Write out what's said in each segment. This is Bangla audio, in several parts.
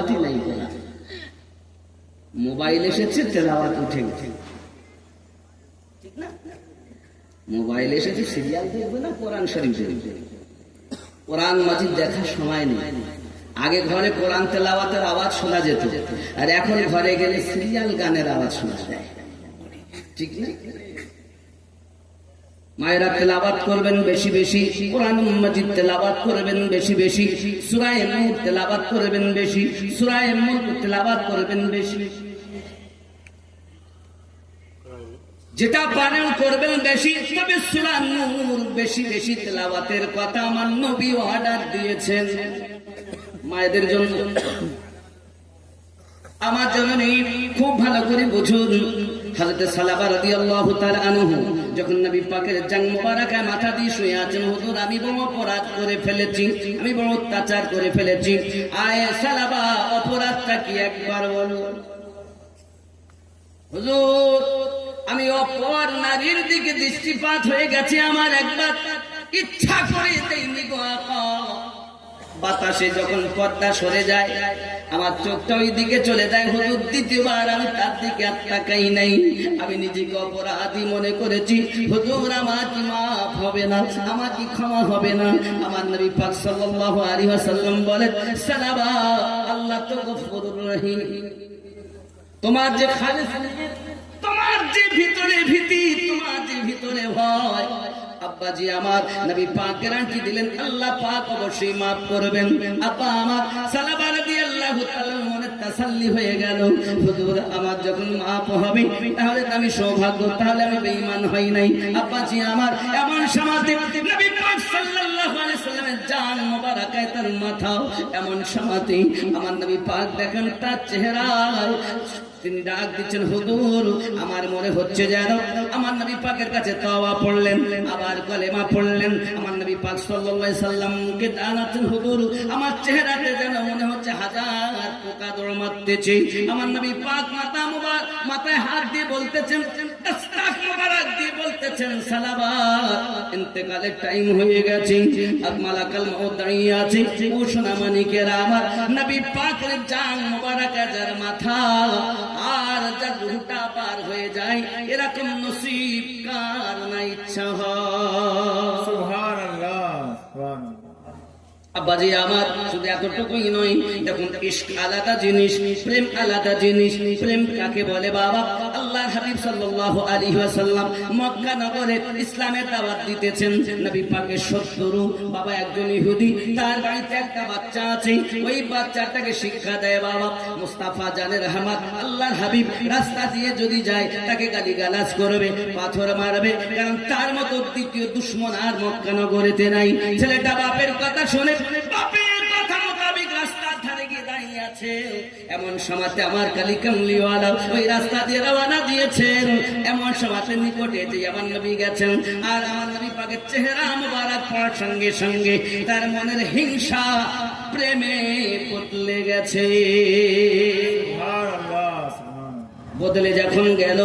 তেলাওয়াতই নাই করা। মোবাইল এসেছে, তেলাওয়াত উঠে গেছে। ঠিক না? মোবাইল এসেছে, সিরিয়াল দেখবে না কোরআন শরীফ দেখবে। কোরআন মাজিদ দেখার সময় নেই। আগে ঘরে কোরআন তেলাওয়াতের আওয়াজ শোনা যেত, আর এখন ঘরে গেলে সিরিয়াল গানের আওয়াজ শোনা যায়। ঠিক না? মায়েরা তেলাওয়াত করবেন বেশি বেশি, কোরআন মাজিদ তেলাওয়াত করবেন বেশি বেশি, সূরা নূর তেলাওয়াত করবেন বেশি, সূরা মুলক তেলাওয়াত করবেন বেশি। যেটা পারেন করবেন বেশি, তবে সূরা নূর বেশি বেশি তেলাওয়াতের কথা আমার নবী অর্ডার দিয়েছেন মায়েদের জন্য। আমার জননী খুব ভালো করে বুঝুন। হযরত সালাবা রাদিয়াল্লাহু তাআলা আনহু যখন নবী পাকের জাং মোবারকায় মাথা দিয়ে শুয়ে আছেন, হুজুর আমি বড় অপরাধ করে ফেলেছি, আমি বড় অত্যাচার করে ফেলেছি। আয় সালাবা, অপরাধটা কি একবার বলো। হুজুর আমি অপর নারীর দিকে দৃষ্টিপাত হয়ে গেছে, আমার একবার ইচ্ছা করে দেইনি গো আপা। বাতাসে যখন পর্দা সরে যায় আমার চোখটা ওই দিকে চলে যায়। হুজুর দ্বিতীয়বার আমি তার দিকে আর তাকাই নাই, আমি নিজেকে অপরাধী মনে করেছি। হুজুর আমার কি মাফ হবে না, আমার কি ক্ষমা হবে না? আমার নবী পাক সাল্লাল্লাহু আলাইহি ওয়াসাল্লাম বলেন, সালাবা আল্লাহ তো গফুরুর রহিম। তোমার যে খালিস নিয়ত, তোমার যে ভিতরে ভীতি, তোমার যে ভিতরে ভয়, আব্বাজি আমার নবী পাক গ্যারান্টি দিলেন আল্লাহ পাক অবশ্যই মাফ করবেন। আব্বা আমার সালাবা রাদিয়াল্লাহু তাআলা মনে তাসাল্লি হয়ে গেল, হুজুর আমার যখন মাফ হবে তাহলে আমি সৌভাগ্য, তাহলে আমি বেঈমান হই নাই। আব্বাজি আমার এমন সমাতে নবী পাক সাল্লাল্লাহু আলাইহি সাল্লামের জান মোবারকায় তার মাথা, এমন সমাতে আমার নবী পাক দেখেন তার চেহারা, তিনি ডাক দিচ্ছেন, হুজুর আমার মনে হচ্ছে যেন। আমার নবী পাকের কাছে তওবা পড়লেন, আবার কলেমা পড়লেন। আমার নবী পাক সাল্লাল্লাহু আলাইহি সাল্লামকে জানাচ্ছেন, হুজুর আমার চেহারাতে যেন মনে হচ্ছে হাজার পোকা দৌড় মারতেছে। আমার নবী পাক মাথায় হাত দিয়ে বলতেছেন, তাসতাক মুবারক দিয়ে বলতেছেন, সালাবা ইন্তেকালের টাইম হয়ে গেছে, আর মালাকাল মউত দাঁড়িয়ে আছে। ও সোনা মানিকেরা, আমার নবী পাকের জান মোবারক যার মাথা আর যার রূহটা পার হয়ে যায়, এরকম নসিব কার না ইচ্ছা হয়। সুবহানাল্লাহ, সুবহানাল্লাহ। আব্বাজি আমার শুধু এতটুকুই নয়, দেখুন ইশক আলাদা জিনিস, প্রেম আলাদা জিনিস। প্রেম কাকে বলে বাবা? আল্লাহর হাবিব সাল্লাল্লাহু আলাইহি ওয়াসাল্লাম মক্কা নগরে ইসলামের দাওয়াত দিতেছেন। নবী পাকের শত্রু বাবা একজন ইহুদি, তার বাড়িতে একটা বাচ্চা আছে, ওই বাচ্চাটাকে শিক্ষা দেয় বাবা মুস্তাফা জানের রহমত। আল্লাহর হাবিব রাস্তা দিয়ে যদি যায় তাকে গালিগালাজ করবে, পাথর মারবে, কারণ তার মতো দ্বিতীয় দুশমন আর মক্কা নগরেতে নাই। ছেলেটা বাপের কথা শুনে বাপের কথা মোতাবেক রাস্তার ধারে গিয়ে দাঁড়িয়ে আছে। এমন সময়তে আমার কালী কামলিওয়ালা ওই রাস্তা দিয়ে রওনা দিয়েছেন। এমন সময়তে নিকটে যে আমার নবী গেছেন, আর আমার নবী পাকের চেহারা মুবারক পড়ার সঙ্গে সঙ্গে তার মনের হিংসা প্রেমে বদলে গেছে। বদলে যখন গেল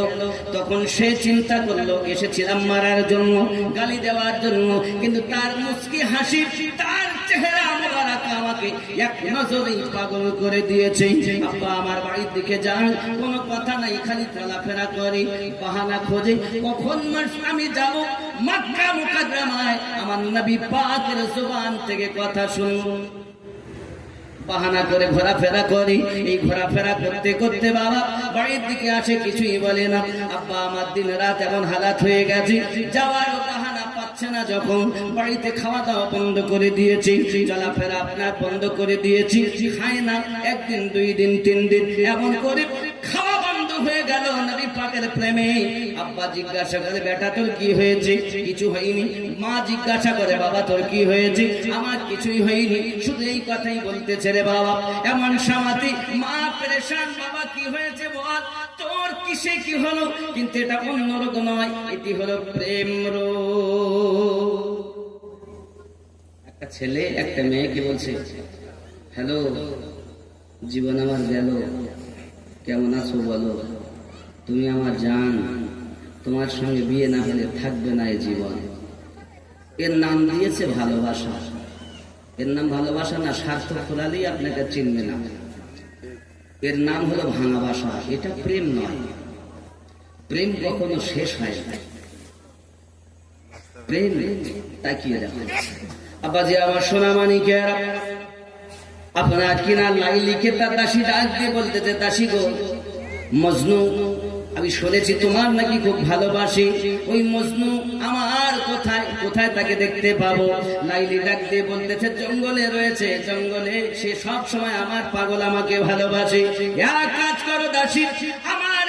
তখন সে চিন্তা করলো এসেছিলাম মারার জন্য, গালি দেওয়ার জন্য, কিন্তু তার মুস্কি হাসি, তার চেহারা মোবারক আমাকে এক নজরেই পাগল করে দিয়েছে। আব্বা আমার বাড়ির দিকে যান, কোনো কথা নাই, খালি চলাফেরা করে, বাহানা খোঁজে কখন আমি যাব মক্কা মুকাররমায় আমার নবী পাকের জবান থেকে কথা শুনবো। বাহানা করে ঘোরাফেরা করি। এই ঘোরাফেরা করতে করতে বাবা বাড়ির দিকে আসে, কিছুই বলে না। আব্বা আমার দিন রাত এমন হালাত হয়ে গেছে, যাওয়ার বাহানা পাচ্ছে না। যখন বাড়িতে খাওয়া দাওয়া বন্ধ করে দিয়েছি, চলাফেরা আপনার বন্ধ করে দিয়েছি, খায় না, একদিন দুই দিন তিন দিন এমন করে খাওয়া বন্ধ হয়ে গেল নবী পাকের প্রেমে। আব্বা জিজ্ঞাসা করে, বেটা তোর কি হয়েছে? কিছু হয়নি। মা জিজ্ঞাসা করে, বাবা তোর কি হয়েছে? আমার কিছুই হয়নি। শুধু এই কথাই বলতেছে রে বাবা। এমন সমাধি মা পেরেশান, বাবা কি হয়েছে বল, তোর কিসে কি হলো? কিন্তু এটা অন্য রোগ নয়, এটি হলো প্রেম রোগ। একটা ছেলে একটা মেয়েকে বলছে, হ্যালো জীবন আমার গেল, কেমন আছো বলো, তুমি আমার জান, তোমার সঙ্গে বিয়ে না হলে থাকবে না এই জীবন। এর নাম দিয়েছে ভালোবাসা। এর নাম ভালোবাসা না, স্বার্থ খোলালেই আপনাকে চিনবে না। এর নাম হলো ভাঙা বাসা। এটা প্রেম নয়, প্রেম কখনো শেষ হয় না। প্রেম তাকিয়ে দেখো আব্বাজি আমার সোনা মানিকের, আপনার কিনা লাইলিকে তার দাসী ডাক দিয়ে বলতেছে, দাসী গো মজনু, আমি শুনেছি তোমার নাকি খুব ভালোবাসি, ওই মজনু আমার কোথায় কোথায় তাকে দেখতে পাবো? লাইলি ডাক দিয়ে বলতেছে, জঙ্গলে রয়েছে, জঙ্গলে, সে সব সময় আমার পাগল, আমাকে ভালোবাসে। এক কাজ করো দাসী, আমার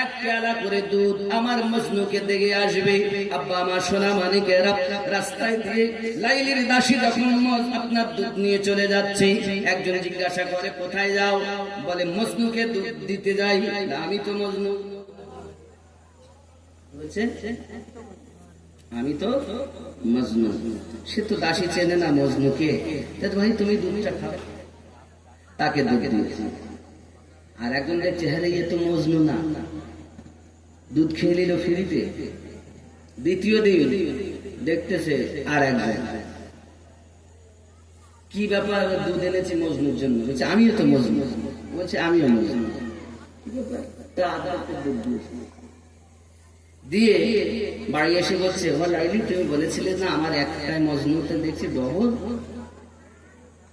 এক পেয়ালা করে দুধ আমার মজনুকে দেখে আসবে। আব্বা আমার সোনা মানিকের, রাস্তায় দিয়ে লাইলির দাসী যখন আপনার দুধ নিয়ে চলে যাচ্ছে, একজন জিজ্ঞাসা করে কোথায় যাও? বলে মজনুকে দুধ দিতে যাই। আমি তো মজনু, বলছে আমি তো মজনু। সে তো দাসী চেনে না মজনুকে, ভাই তুমি দুধটা খাও। তাকে দুধ দিয়েছি। আর একজন দেখছে, হ্যাঁ ইয়ে তো মজনু না, দুধ খেয়ে নিল ফ্রিতে। দ্বিতীয় দিন দেখতেছে আর একজন, কি ব্যাপার, দুধ এনেছি মজনুর জন্য। বলছে আমিও তো মজনু। বলছে আমিও মজনু। দিয়ে বাড়ি এসে বলছে, ও লাইলি তুমি বলেছিলে না আমার একটাই মজনুতে দেখছি ডবল,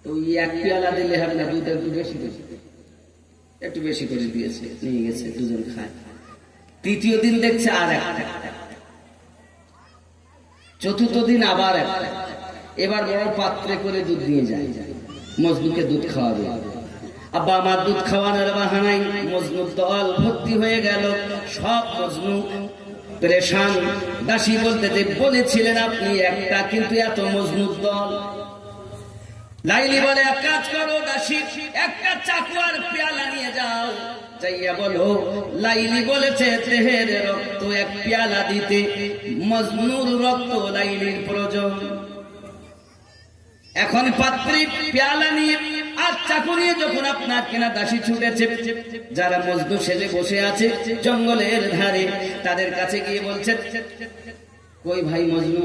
তো এক পেয়ালা দিলে হবে না, দুধ একটু বেশি বেশি একটু বেশি করে দিয়েছে, নিয়ে গেছে, দুজন খায়। তৃতীয় দিন দেখছে আর একটা, চতুর্থ দিন আবার একটা। এবার বড় পাত্রে করে দুধ নিয়ে যায়, মজনুকে দুধ খাওয়াবে। আব্বা আমার দুধ খাওয়ানোর বাহানায় মজনুর দল ভর্তি হয়ে গেল। সব মজনু পেরেশান। দাসী বলতে যে বলেছিলেন আপনি একটা, কিন্তু এত মজনুর দল। লাইলি বলে এক কাজ করো দাসী, একটা চাকু আর পেয়ালা নিয়ে যাও, যাইয়া বলো লাইলি বলেছে দেহের রক্ত এক পেয়ালা দিতে, মজনুর রক্ত লাইলির প্রয়োজন। এখন পাত্রী পেয়ালা নিয়ে আর চাকু নিয়ে যখন আপনার কেনা দাসী ছুটেছে, যারা মজনু সেজে বসে আছে জঙ্গলের ধারে, তাদের কাছে গিয়ে বলছে, কই ভাই মজনু,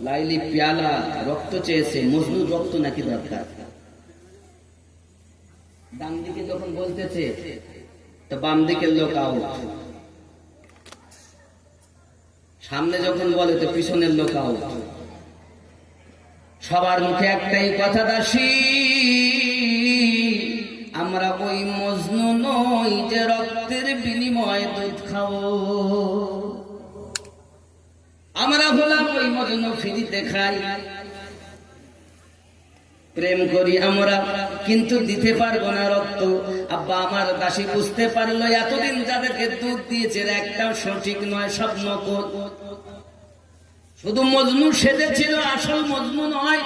লাইলি পেয়ালা রক্ত চেয়েছে, মজনুর রক্ত নাকি দরকার? ডান দিকে যখন বলতেছে তো বাম দিকের লোক আউট, সামনে যখন বলে তো পিছনের লোক আউট। সবার মুখে একটাই কথা, দাসী আমরা ওই মজনু নই যে রক্তের বিনিময়ে দুধ খাবো, আমরা হলাম ওই মজনু ফ্রিতে খাই, প্রেম করি আমরা, কিন্তু দিতে পারবো না রক্ত। আব্বা আমার দাসী বুঝতে পারলো এতদিন যাদেরকে দুধ দিয়েছে একটাও সঠিক নয়, সব নকল। শুধু মজনু সেজেছিল, আসল মজনু নয়।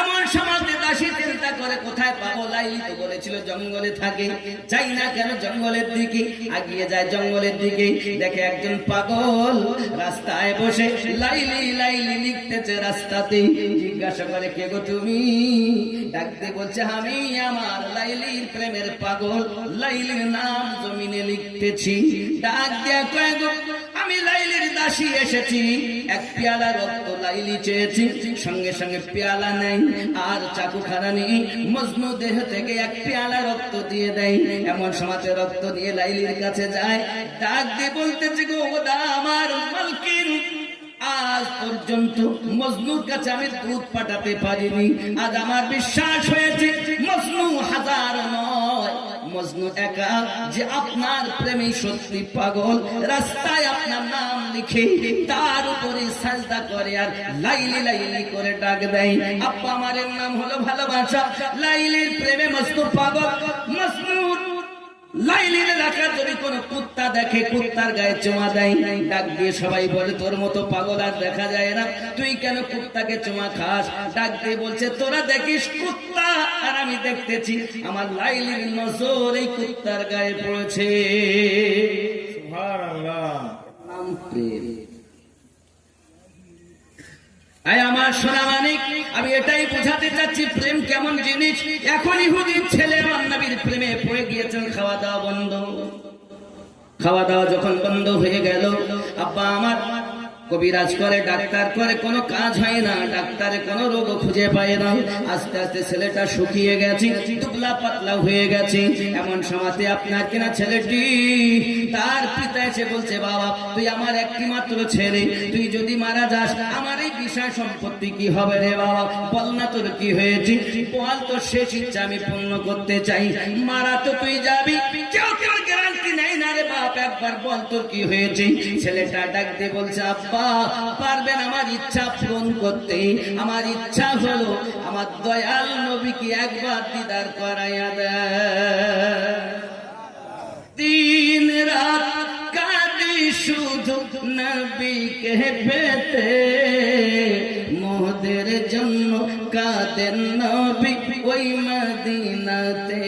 এমন সমাজে দাসী চিন্তা করে কোথায় পাবো? লাইলি তো বলেছিল জঙ্গলে থাকে, যাই না কেন জঙ্গলের দিকে, আগিয়ে যায় জঙ্গলের দিকে, দেখে একজন পাগল রাস্তায় বসে লাইলি লাইলি লিখতেছে রাস্তাতে। জিজ্ঞাসা করে কে গো তুমি? ডাকতে বলছে আমি আমার লাইলির প্রেমের পাগল, লাইলির নাম জমিনে লিখতেছি। ডাক দিয়া কয় গো আমি লাইলির দাসী এসেছি, এক পেয়ালা রক্ত লাইলি চেয়েছি। সঙ্গে সঙ্গে পেয়ালা নেই আর চাকুখানা নেই, মজনু দেহ থেকে এক পেয়ালা রক্ত দিয়ে দেয়। এমন সমাজে রক্ত নিয়ে লাইলির কাছে যায়, ডাক দিয়ে বলতেছে গো ওদা আমার মালকিন, আজ পর্যন্ত মজনুর কাছে আমি দুধ পাঠাতে পারিনি, আজ আমার বিশ্বাস হয়েছে মজনু হাজার নয়, মজনু একা, যে আপনার প্রেমে সত্যি পাগল। রাস্তায় আপনার নাম লিখে তার উপরে সাজদা করে আর লাইলি লাইলি করে ডাক দেয়। আব্বা আমার নাম হলো ভালোবাসা, লাইলির প্রেমে মজনু পাগল। মজনুর লাইলির এলাকার যদি কোনো কুত্তা দেখে কুত্তার গায়ে চুমা দেয়, ডাক দিয়ে সবাই বলে তোর মতো পাগল আর দেখা যায় না, তুই কেন কুত্তাকে চুমা খাস? ডাক দিয়ে বলছে তোরা দেখিস কুত্তা আর আমি দেখতেছি আমার লাইলির নজর এই কুত্তার গায়ে পড়েছে। সুবহানাল্লাহ। নাম প্রেম। আমার সোনা মানিক, আমি এটাই বোঝাতে চাচ্ছি প্রেম কেমন জিনিস। এখন ইহুদির ছেলে আমার নবীর প্রেমে পড়ে গিয়েছেন, খাওয়া দাওয়া বন্ধ। খাওয়া দাওয়া যখন বন্ধ হয়ে গেল, আব্বা আমার কবিরাজ করে, ডাক্তার করে, কোনো কাজ হয় না, ডাক্তারে কোনো রোগ খুঁজে পায় না। আস্তে আস্তে ছেলেটা শুকিয়ে গেছে, দুবলা পাতলা হয়ে গেছে। এমন সময়তে আপনার কিনা ছেলেটি, তার পিতা এসে বলছে, বাবা তুই আমার একটি মাত্র ছেলে, তুই যদি মারা যাস আমার এই বিষয় সম্পত্তি কি হবে রে বাবা, বল না তোর কি হয়েছে, বল তোর শেষ ইচ্ছা আমি পূর্ণ করতে চাই। মারা তো তুই যাবি, কেউ তোর গ্যারান্টি নেই না রে বাপ, একবার বল তোর কি হয়েছে। ছেলেটা ডাক দিয়ে বলছে, আব্বা পারবেন আমার ইচ্ছা পূরণ করতে? আমার ইচ্ছা হলো আমার দয়াল নবীকে একবার দিদার করাইয়া দেয়। দিন রাত কাঁদি শুধু নবীকে পেতে, মোদের জন্য কাঁদেন নবী ওই মদিনাতে,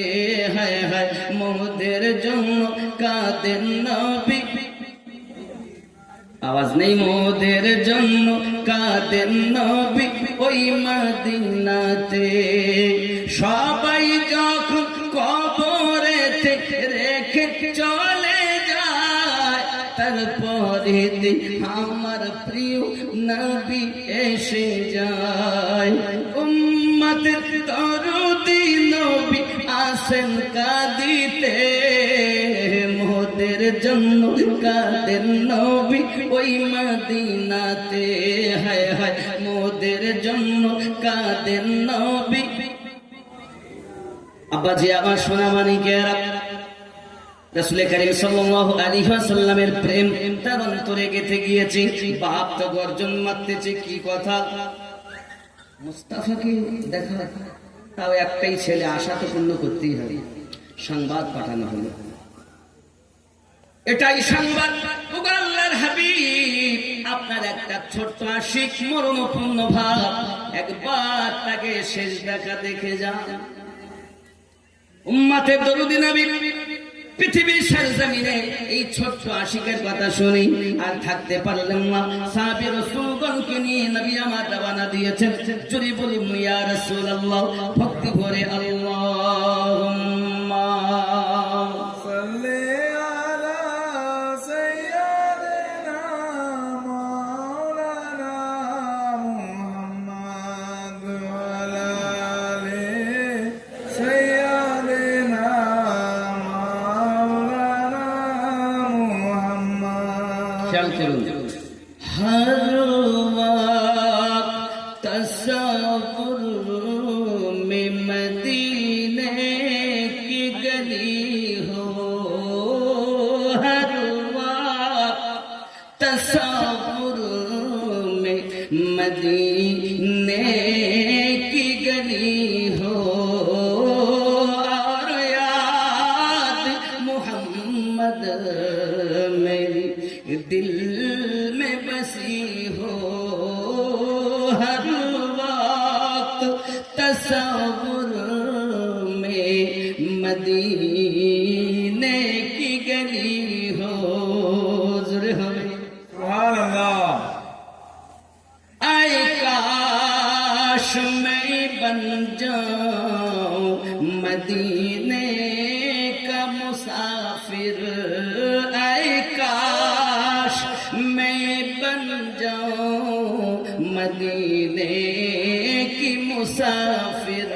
হায় হায় মোদের জন্য কাঁদেন নবী। আওয়াজ নেই, মোদের জন্য কাঁদেন নবী ওই মদিনাতে। সবাই যখন কবরেতে রেখে চলে যায়, তারপরে আমার প্রিয় নবী এসে যায়। উম্মতের দরদি নবী আসেন কাঁদিতে, মোদের জন্য কাঁদেন নবী ওই মদিনাতে, হায় হায় মোদের জন্য কাঁদেন নবী। আব্বাজি আমার সোনা মানিকেরা, রাসূল করিম সাল্লাল্লাহু আলাইহি ওয়াসাল্লামের প্রেম তার অন্তরে গেঁথে গিয়েছে। বাপ তো গর্জন মারতেছে, কি কথা, মুস্তাফাকে দেখা, তাও একটাই ছেলে, আশা তো পূর্ণ করতেই হবে। সংবাদ পাঠানো হলো, এটাই সংবাদ, ওগো আল্লাহর হাবিব আপনার একটা ছোট্ট আশিক মরণপূর্ণ ভাব, একবার তাকে শেষ দেখা দেখে যান। উম্মতের দরুদি নবী পৃথিবীর সরজমিনে এই ছোট্ট আশিকের কথা শুনি আর থাকতে পারলেন না। সাহাবী রাসূলগণকে নিয়ে নবী আমার রওনা দিয়েছেন। জোরে বলি ইয়া রাসূলুল্লাহ, ভক্তি ভরে আল্লাহুম্মা সাল্লি আলা সাইয়্যিদিনা মাওলানা মুহাম্মদ ওয়া আলা আলি সাইয়্যিদিনা মাওলানা মুহাম্মদ। খেয়াল করুন, हर वक्त तसव्वुर में मदीने की गली हो, हर वक्त तसव्वुर में मदीने की गली हो, और याद मोहम्मद मेरी दिल में बसी हो, हर वक्त तसव्वुर में मदीने की गली हो। ज़रूर हमें सुभान अल्लाह। आए काश मैं बन जाऊं मदीने का मुसाफिर, आए काश मैं बन जाऊं मदीने की मुसाफिर,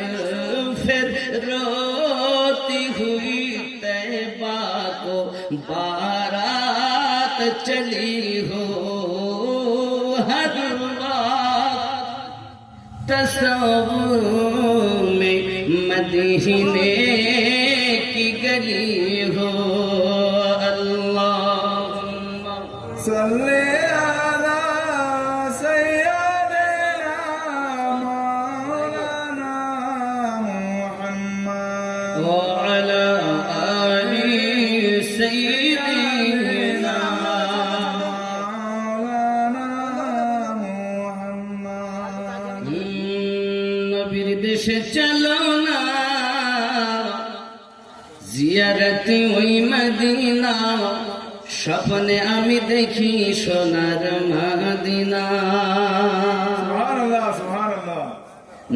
फिर रोती हुई तैबा को बारात चली हो, हर वक्त तसव्वुर में मदीने की गली हो। अल्लाहुम्मा सल्ले अला सय्यिदिना मौलाना मुहम्मद व अला आलि सय्यिदिना। मौलाना मुहम्मद। নবীর দেশে চলো না, জিয়ারতে ওই মদিনা, স্বপ্নে আমি দেখি সোনার মদিনা। सुभान अल्लाह, सुभान अल्लाह।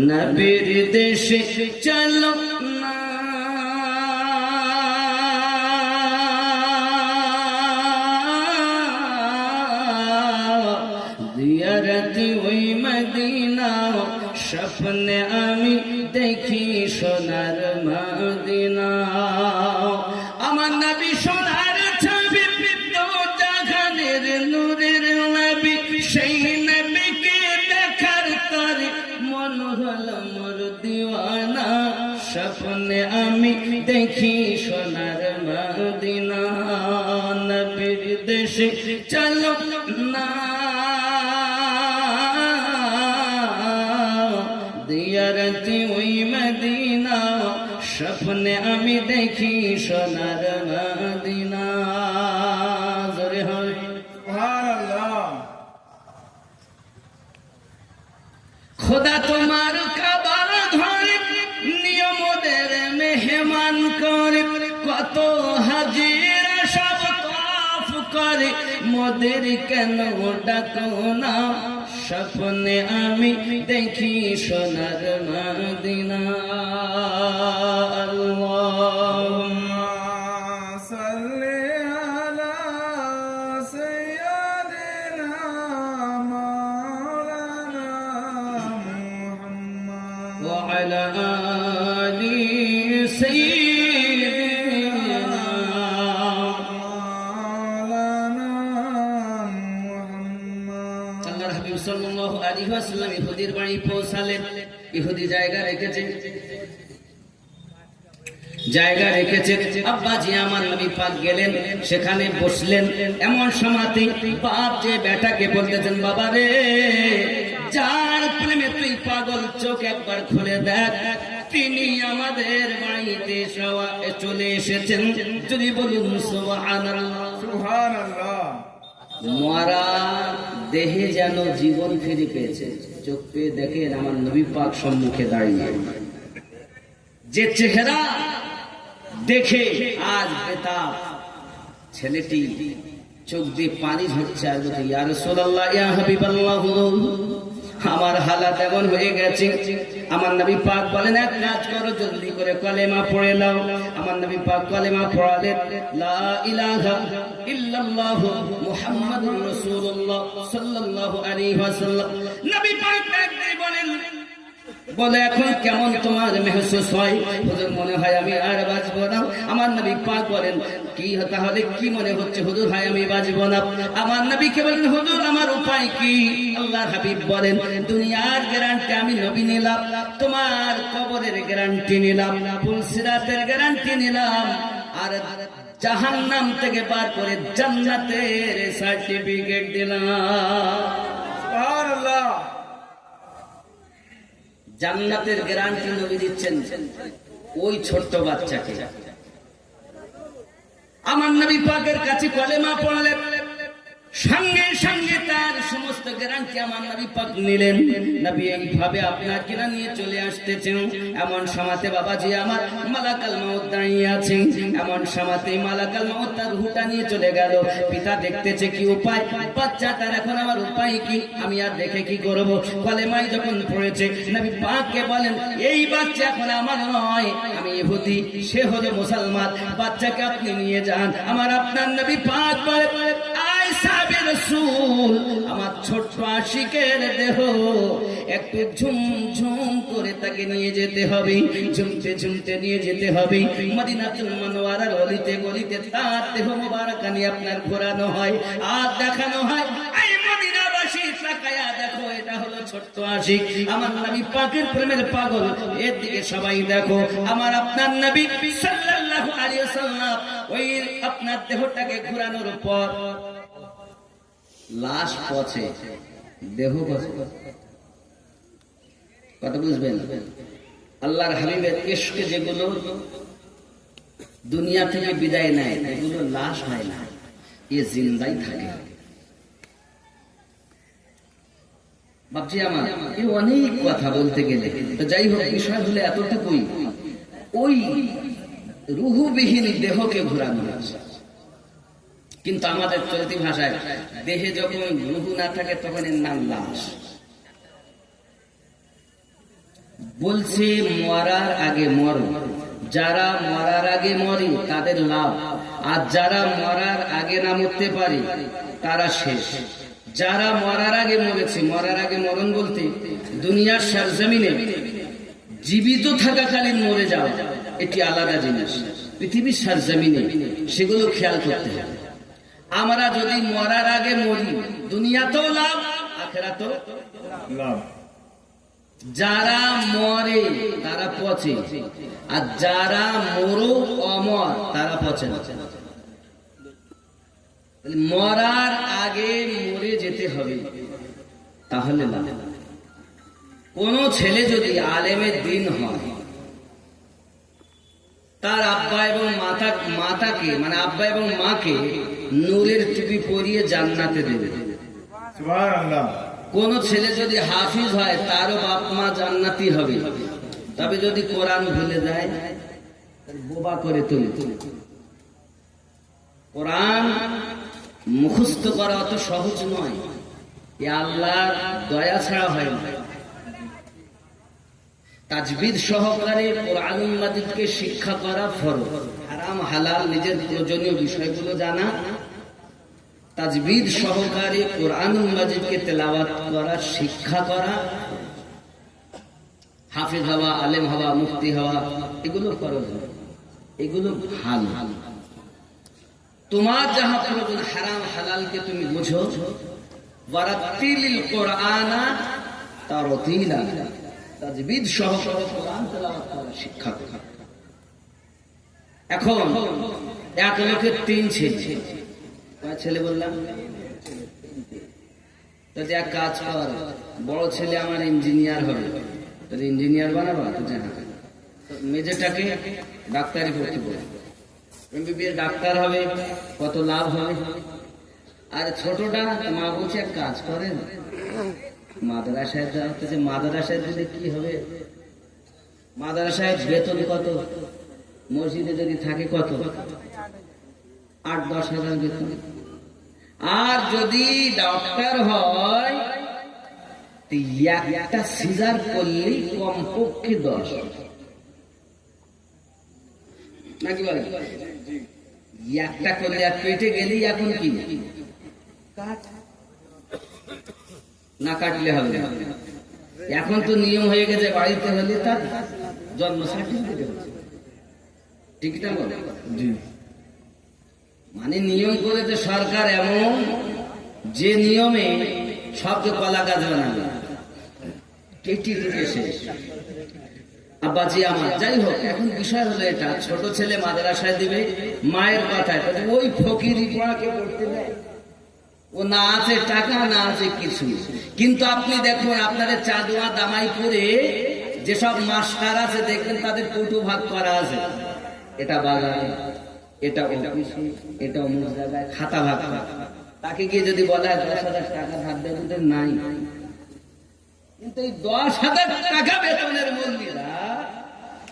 নবীর দেশে চলো না, স্বপ্নে আমি দেখি সোনার মদিনা আমার নবী সোনার ছবি দো জাহানের নূরের নবী সেই নবীকে দেখার তরে মন হলো মোর দিওয়ানা স্বপ্নে আমি দেখি সোনার মদিনা নবীর দেশে চলো না দিয়ারতি ওই মদিনা স্বপ্নে আমি দেখি সোনার মদিনা জোরে হয় সুবহানাল্লাহ খোদা তোমার কাবার ঘরে নিয়মদের মেহমান করে কত হাজিরা সব তাফ করে মোদের কেন ডাকো না স্বপ্নে আমি দেখি সোনার মদিনা আল্লাহুম্মা সাল্লি আলা সাইয়্যিদিনা মাওলানা মুহাম্মদ ওয়া আলা আলি সাইয়্যিদিনা মাওলানা মুহাম্মদ আল্লাহর হাবিব সাল্লাল্লাহু আলাইহি ওয়াসাল্লাম ইহুদির বাড়ি পৌঁছালেন ইহুদি জায়গা রেখেছে আব্বাজি আমার নবী পাক গেলেন সেখানে বসলেন এমন সময়তে বাপ যে বেটাকে বলতেছেন বাবা রে যার প্রেমে তুই পাগল চোখ একবার খুলে দেখ তিনি আমাদের বাড়িতে চলে এসেছেন যদি বলুন সুবহানাল্লাহ সুবহানাল্লাহ মরা দেহে যেন জীবন ফিরে পেয়েছে চোখ পেয়ে দেখেন আমার নবী পাক সম্মুখে দাঁড়িয়ে যে চেহারা দেখে আজ বেতাব ছেলেটি চোখ দিয়ে পানি ঝরছে আর বলছে ইয়া রাসূলুল্লাহ ইয়া হাবিবাল্লাহ আমার হালাত এমন হয়ে গেছে আমার নবী পাক বলেন এক কাজ করো জলদি করে কলেমা পড়ে নাও আমার নবী পাক কলেমা পড়ালেন লা ইলাহা ইল্লাল্লাহ মুহাম্মাদুর রাসূলুল্লাহ সাল্লাল্লাহু আলাইহি ওয়াসাল্লাম নবী পাক ডাকতে বলেন বলে এখন কেমন তোমার মেহসুস হয় হুজুর মনে হয় আমি আর বাঁচবো না আমার নবী পাক বলেন কি তাহলে কি মনে হচ্ছে হুজুর হয় আমি বাঁচবো না আমার নবীকে বলেন হুজুর আমার উপায় কি আল্লাহর হাবিব বলেন দুনিয়ার গ্যারান্টি আমি নবী নিলাম তোমার কবরের গ্যারান্টি নিলাম পুলসিরাতের গ্যারান্টি নিলাম আর জাহান্নাম থেকে বার করে জান্নাতের সার্টিফিকেট দিলাম সুবহানাল্লাহ জান্নাতের গ্যারান্টি নবী দিচ্ছেন ওই ছোট্ট বাচ্চাকে আমার নবী পাকের কাছে কলেমা পড়লেন সঙ্গে সঙ্গে তার সমস্ত গ্যারান্টি আমার নবী পাক নিলেন নবী এইভাবে আপনার কিনা নিয়ে চলে আসতেছেন এমন সময়তে বাবাজি আমার মালাকাল মাউত দাঁড়িয়ে আছে এমন সময়তে মালাকাল মাউত তার রূহটা নিয়ে চলে গেল পিতা দেখতেছে কি উপায় বাচ্চা তার এখন আমার উপায় কি আমি আর দেখে কি করব কলেমাই যখন পড়েছে নবী পাককে বলেন এই বাচ্চা এখন আমার নয় আমি ইহুদি সে হলো মুসলমান বাচ্চাকে আপনি নিয়ে যান আমার আপনার নবী পাক বলে আমার ছোট্ট আশিকের দেহ একটু ঝুমঝুম করে তাকে নিয়ে যেতে হবে ঝুমতে ঝুমতে নিয়ে যেতে হবে মদিনাতুল মুনাওয়ারার অলিতে গলিতে তার দেহ মোবারকানি আপনার ঘোরানো হয় আর দেখানো হয় এই মদিনাবাসী তাকায়া দেখো এটা হলো ছোট্ট আশিক আমার নবী পাকের প্রেমের পাগল এর দিকে সবাই দেখো আমার আপনার নবী সাল্লাল্লাহু আলাইহি ওয়াসাল্লাম ওই আপনার দেহটাকে ঘোরানোর পর লাশ পচে দেহ পচে কথা বুঝবেন আল্লাহর হাবিবের ইশকে যেগুলো দুনিয়া থেকে বিদায় নেয় এগুলো লাশ হয় না এ জিন্দাই থাকে বাপজি আমার এই অনেক কথা বলতে গেলে তো যাই হোক বিষয় হলে এতটুকুই ওই রুহুবিহীন দেহকে ঘোরানো হচ্ছে কিন্তু আমাদের চলতি ভাষায় দেহে যখন রুহু না থাকে তখন এর নাম লাশ বলছে মরার আগে মরো যারা মরার আগে মরে তাদের লাভ আর যারা মরার আগে না মরতে পারে তারা শেষ যারা মরার আগে মরেছে, মরার আগে মরণ বলতে দুনিয়ার সরজমিনে জীবিত থাকাকালীন মরে যাওয়া, এটি আলাদা জিনিস। পৃথিবীর সরজমিনে সেগুলো খেয়াল করতে হবে। আমরা যদি মরার আগে মরি, দুনিয়াতেও লাভ, আখিরাতেও লাভ। যারা মরে তারা পচে, আর যারা মরো অমর তারা পচে না। মরার আগে মরে যেতে হবে, তাহলে লাভ। কোন ছেলে যদি আলেমের দিন হয়, তার আব্বা এবং মাতাকে মানে আব্বা এবং মাকে নূরের টুপি পরিয়ে জান্নাতে দেবে। সুবহানাল্লাহ। কোন ছেলে যদি হাফিজ হয়, তারও বাপ মা জান্নাতি হবে। তবে যদি কোরআন ভুলে যায়, বোবা করে তুলে। কোরআন মুখস্থ করা অত সহজ নয়, এ আল্লাহর দয়া ছাড়া হয় না। তাজবিদ সহকারে কোরআনুল মাজিদকে শিক্ষা করা ফরজ। হারাম হালাল নিজের প্রয়োজনীয় বিষয়গুলো জানা, তাজবিদ সহকারে কোরআনুল মাজিদকে তেলাওয়াত করা, শিক্ষা করা, হাফেজ হওয়া, আলেম হওয়া, মুফতি হওয়া, এগুলো ফরজ, এগুলো ভালো। তোমার যাহা প্রয়োজন হারাম হালালকে তুমি বুঝো। ওয়ারাতিলিল কোরআনা তারতিলা, তাজবিদ সহকারে কোরআন তেলাওয়াত করা, শিক্ষা করা। এখন এক লোকের 3 ছেলে, ছেলে বললাম, যদি এক কাজ কর, বড় ছেলে আমার ইঞ্জিনিয়ার হবে, তাহলে ইঞ্জিনিয়ার বানাবা তো জানা। মেজেটাকে ডাক্তারি পড়তে বলে, এমবিবিএস ডাক্তার হবে, কত লাভ হবে। আর ছোটটা মা বলছে এক কাজ করেন, মাদ্রাসায় যাচ্ছে, মাদ্রাসায় দিলে কি হবে? মাদ্রাসায় বেতন কত? মসজিদে যদি থাকে কত? 8-10 হাজার বেতন। আর যদি ডাক্তার হয়, একটা সিজার করলেই কমপক্ষে 10, নাকি বলে? একটা করলে এক পেটে গেলেই এখন কি না কাটলে হবে না। এখন তো নিয়ম হয়ে গেছে, বাড়িতে হলে তার জন্ম সার্টিফিকেট হচ্ছে, ঠিক না বলে? মানে নিয়ম করেছে সরকার এমন, যে নিয়মে সবকে কলা গাছ বানাবে, কেটি দিতে শেষ। আব্বাজি আমার, যাই হোক, এখন বিষয় হলো এটা, ছোট ছেলে মাদ্রাসায় দিবে মায়ের কথায়, ওই ফকিরি পড়াকে পড়তে দেয়। ও না আছে টাকা, না আছে কিছু। কিন্তু আপনি দেখুন, আপনাদের চাঁদোয়া দামাই করে যেসব মাস্টার আছে, দেখবেন তাদের কৌটো ভাগ করা আছে, এটা বাজারে, এটা অফিসে, এটা অমুক জায়গায়, খাতা ভাগ করা। তাকে গিয়ে যদি বলা হয় 10,000 টাকা ধার দেয়, নাই। কিন্তু এই 10,000 টাকা বেতনের মন্দিরা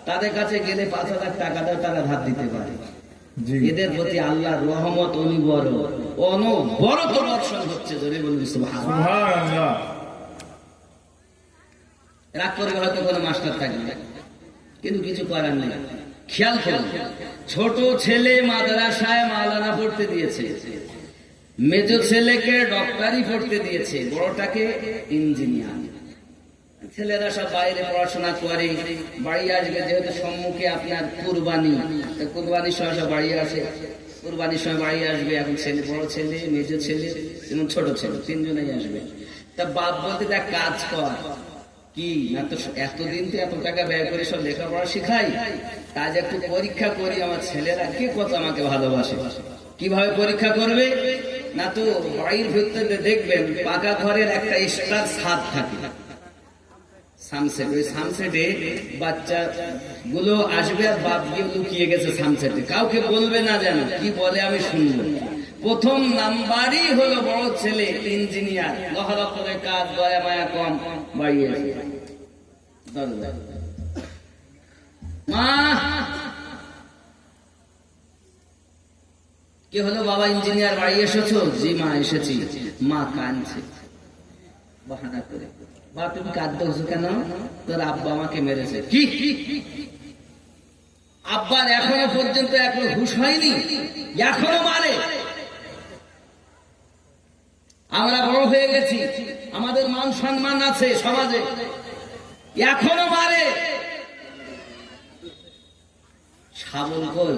তাদের কাছে গেলে 5,000 টাকা দেয়, তারা ধার দিতে পারে। এদের প্রতি আল্লাহর রহমত অনবরত বর্ষণ হচ্ছে। জোরে বলুন সুবহানাল্লাহ। রাগ করে হয়তো কোনো মাস্টার থাকবে, কিন্তু কিছু করার নেই। খেয়াল করুন, ছোট ছেলে মাদ্রাসায় মাওলানা পড়তে দিয়েছে, মেজো ছেলেকে ডক্টরি পড়তে দিয়েছে, বড়টাকে ইঞ্জিনিয়ার। ছেলেরা সব বাইরে পড়াশোনা করে, বাড়ি আসবে, যেহেতু সম্মুখে আপনার কুরবানি, কুরবানির সময় সব বাড়ি আসে, কুরবানির সময় বাড়ি আসবে। এখন ছেলে, বড় ছেলে, মেজো ছেলে এবং ছোট ছেলে, 3 জনেই আসবে। তা বাপ বলতে দেখ কাজ কর, কি না তো এতদিন তো এত টাকা ব্যয় করে সব লেখাপড়া শিখাই, কাজ একটু পরীক্ষা করি, আমার ছেলেরা কে কত আমাকে ভালোবাসে। কিভাবে পরীক্ষা করবে? না তো বাড়ির ভিতরে দেখবেন পাকা ঘরের একটা এক্সট্রা ছাদ থাকে, সানসেট, ওই সানসেটে বাচ্চা গুলো আসবে, আর বাপ গিয়ে লুকিয়ে গেছে সানসেটে, কাউকে বলবে না, যেন কি বলে আমি শুনবো। প্রথম নাম্বারই হলো বড় ছেলে ইঞ্জিনিয়ার, লহরফের কাজ, দয়া মায়া কম, বাড়ি এসে মা কি হলো, বাবা ইঞ্জিনিয়ার, বাড়ি এসেছো? জি মা এসেছি। মা কাঁদছে বাহানা করে, বা তুমি কাঁদছো কেন? তোর আব্বা আমাকে মেরেছে। কি আব্বার এখনো পর্যন্ত হুঁশ হয়নি, এখনো মারে। আমরা বড় হয়ে গেছি, আমাদের মান সম্মান আছে সমাজে, এখনো মারে। শাবল কই?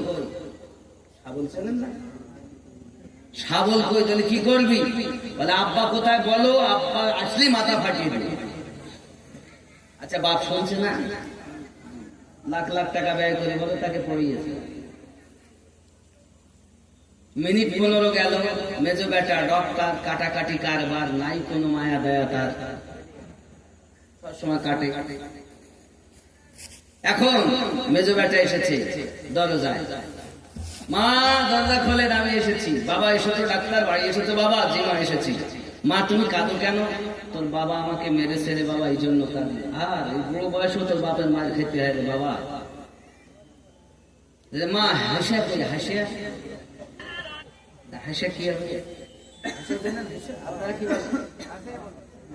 শাবল চেনেন না? শাবল কই? তাহলে কি করবি? বলে আব্বা কোথায় বলো, আব্বা আসলে মাথা ফাটিয়ে দিবে। আচ্ছা বাপ শুনছে না? লাখ লাখ টাকা ব্যয় করে বলো তাকে পড়িয়েছে। মিনিট 15 গেল, মেজো বেটা ডক্টর, কাটাকাটি কারবার নাই, কোনো মায়া দয়া তার, সবসময় কাটে। এখন মেজো বেটা এসেছে দরজায়, মা দরজা খোলেন, আমি এসেছি। বাবা এসেছো ডাক্তার? বাড়ি এসেছো বাবা? জি মা এসেছি। মা তুমি কাঁদো কেন? তোর বাবা আমাকে মেরেছে রে বাবা, এই জন্য কাঁদি। আর এই বুড়ো বয়সেও তোর বাপের মার খেতে হয় রে বাবা। মা হাসিয়া বলে, হাসিয়া হাসিয়া কি হবে? আপনারা কি বলেন?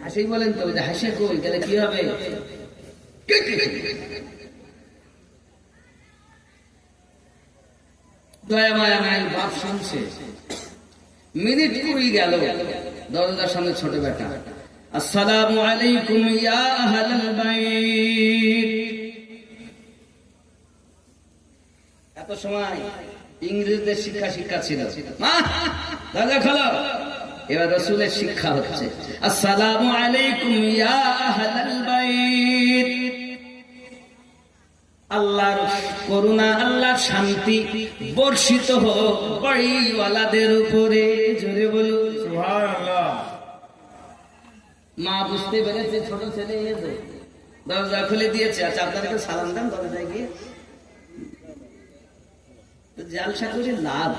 হাসি বলেন তো, হাসিয়া কই গেলে কি হবে? দয়া মায়া নাই, বাপ শুনছে। মিনিট 20 গেল, দরজার সামনে ছোট বেটা, আসসালামু আলাইকুম ইয়া আহলাল বাইত। এত সময় ইংরেজদের শিক্ষা ছিল, মা দরজা খোলো। এবার রাসূলের শিক্ষা হচ্ছে, আসসালামু আলাইকুম ইয়া আহলাল বাইত। আল্লাহর করুণা, আল্লাহর শান্তি বর্ষিত হোক বাড়িওয়ালাদের উপরে। জোরে বলুন সুবহানাল্লাহ। মা বুঝতে পেরেছে ছোট ছেলে এসে দরজা খুলে দিয়েছে। আচ্ছা আপনাদেরকে সালাম দেন দরজায় গিয়ে। জালসা করে লাভ,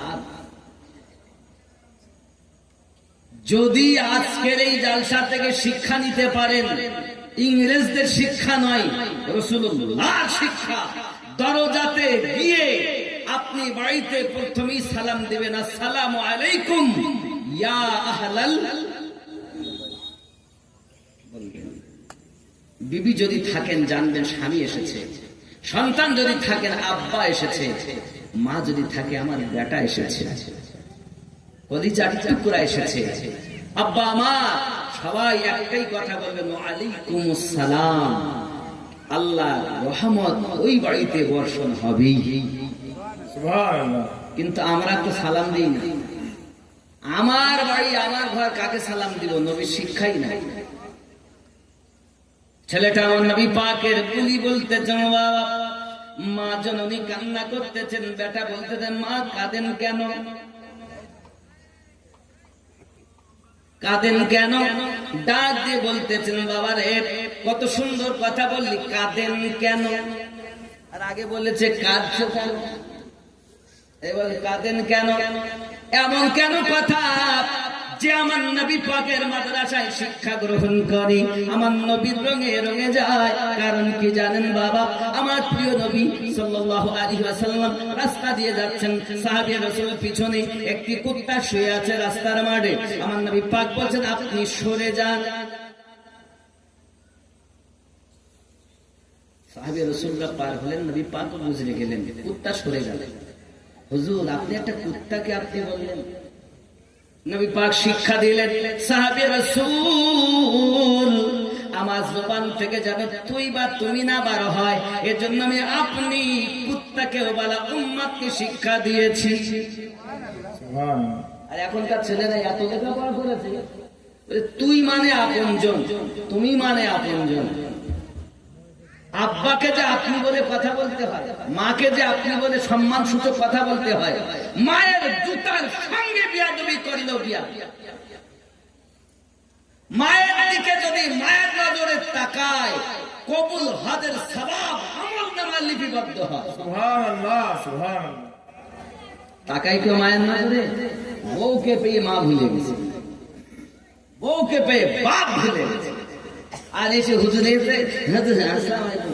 যদি আজকের এই জালসা থেকে শিক্ষা নিতে পারেন, ইংরেজদের শিক্ষা নয়, রাসূলুল্লাহর শিক্ষা। দরজাতে গিয়ে আপনি বাড়িতে প্রথমেই সালাম দিবেন, আসসালামু আলাইকুম ইয়া আহলাল। বিবি যদি থাকেন জানবেন স্বামী এসেছে, সন্তান যদি থাকেন আব্বা এসেছে, মা যদি থাকে আমার বেটা এসেছে, কলিজার টুকরা এসেছে, আব্বা মা সবাই একটাই কথা বলবেন, ওয়ালাইকুমুস সালাম। আল্লাহ রহমত ওই বাড়িতে বর্ষণ হবেই। সুবহানাল্লাহ। কিন্তু আমরা তো সালাম দিই না। আমার বাড়ি আমার ঘর, কাকে সালাম দিব? নবীর শিক্ষাই নাই। ছেলেটা আমার নবী পাকের বুলি বলতেছেন, বাবা মা জননী কান্না করতেছেন। বেটা বলতেছেন, মা কাঁদেন কেন? কাঁদেন কেন? ডাক দিয়ে বলতেছেন, বাবা রে কত সুন্দর কথা বললি, কাঁদেন কেন? আর আগে বলেছে কাঁদছো কেন, এবার কাঁদেন কেন? এমন কেন কথা যে আমার নবী পাকের মাদ্রাসায় শিক্ষা গ্রহণ করে, আমার নবীর রঙে রঙে যায়। কারণ কি জানেন বাবা? আমার প্রিয় নবী সাল্লাল্লাহু আলাইহি ওয়াসাল্লাম রাস্তা দিয়ে যাচ্ছেন, সাহাবী রাসূলের পিছনে একটি কুত্তা শুয়ে আছে রাস্তার মাঝে। আমার নবী পাক বলেন, আপনি সরে যান। সাহাবী রাসূলরা পার হলেন, নবী পাক বুঝে গেলেন, কুত্তা সরে গেল। হুজুর আপনি একটা কুত্তাকে আপনি বললেন? নবী পাক শিক্ষা দিলেন, সাহাবী রাসূল আমার জবান থেকে যেন তুই বা তুমি না বার হয়, এজন্য আমি আপনি কুত্তাকে বলা উম্মতকে শিক্ষা দিয়েছি। সুবহানাল্লাহ। আর এখনকার ছেলেরা এত লেখাপড়া করেছে, তুই মানে আপনজন, তুমি মানে আপনজন। আব্বাকে যে আপনি বলে কথা বলতে হয়, মাকে যে আপনি বলে সম্মান সূচক কথা বলতে হয়, মায়ের জুতার সঙ্গে বিয়াদবি করলেও বিয়া। মায়ের দিকে যদি মায়ের নজরে তাকায়, কবুল হজের সওয়াব আমলনামায় লিপিবদ্ধ হয়। সুবহানাল্লাহ। সুবহানাল্লাহ। তাকাই কেউ মায়ের নজরে? বউকে পেয়ে মা ভুলে গেছে, বউকে পেয়ে বাপ ভুলে গেছে। আর এসে হুজুর এসে আসসালামু আলাইকুম,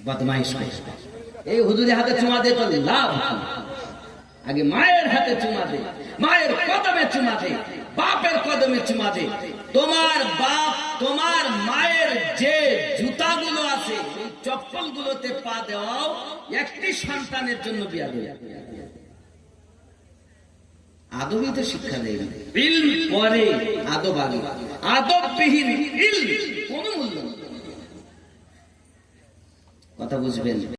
বদমাইশ এই হুজুরের হাতে চুমা দে তো লাভ। আগে মায়ের হাতে চুমা দে, মায়ের কদমে চুমা দে, বাপের কদমে চুমা দে। তোমার বাপ তোমার মায়ের যে জুতাগুলো আছে, এই চপ্পল গুলোতে পা দেওয়াও একটি সন্তানের জন্য বিয়া দেয়া। আদবই তো শিক্ষা দেয় না, ইলম পরে আদব আগে, আদববিহীন ইলম কোনো মূল্য নেই। কথা বুঝবেন?